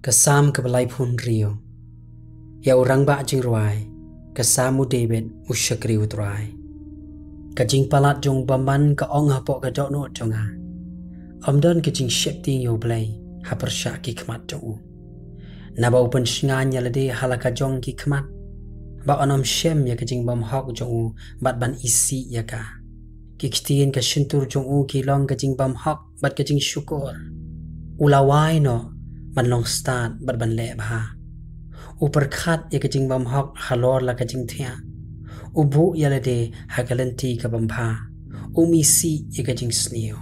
Kasam kebalai pun rio. Ya orang bak jing ruai. Kasamu David usyakri utrai. Kajing palat jong bamban ka ong hapok ka dok no jonga. Amdan kajing syep ting yo blay. Hapar syak ki kemat jong u. Naba upan shinganya lade halaka jong ki kemat. Ba onam shem ya kajing bam hok jong u. Bat ban isi ya ka. Ki kitien ka shintur jong u ki long kajing bam hok. Bat kajing syukur. Ulawai no. Ban long start bat ban le bah. Uperkat ya kajing bam hok halor la kajing tia. Ubu ya lade hagalenti ka bampa. Umisi ya kajing sneo.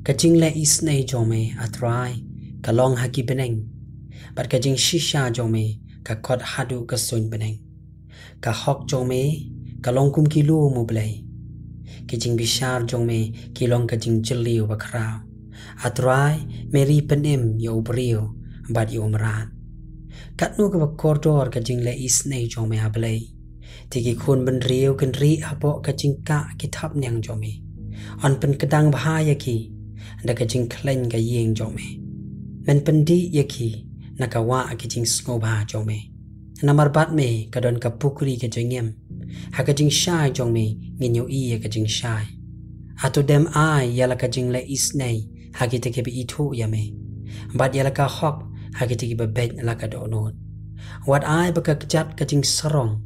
Kajing le isnei jome atrai ka long haki beneng. Bat kajing shisha jome ka kot hadu ka sun beneng. Ka hok jome ka long kum kilu mu blay. Kajing bishar jome ki long kajing jeliu bakrao. Atrai meri penim ya ubrio bat ya umrat. Katnu ka bakordor kajing le isnei jome ablay. Tiki kun ben riu kan ri hapok kajing ka kitap nyang jome. On pen kedang bahaya ki. Anda kajing kleng ka yeng jome. Men pendi ya ki. Nakawa kajing sngoba jome. Namar bat me kadon ka pukuri kajing yem. Ha kajing syai jome nginyo iya kajing syai. Atau dem ai yala kajing le isnei. Ha kita kebi itu ya me. Bat yala ka hok. Ha kita kebi bet laka donot. Wat ai baka kejat kajing serong.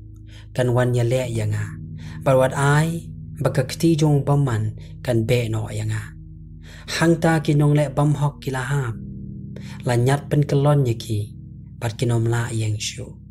Kan wan ya le ya nga. Bat wat ai baka kti jong baman kan be no ya nga. Hang ta kinong le bam hok kilahap. Lanyat pen kelon ya ki. Bat kinom la yang syu.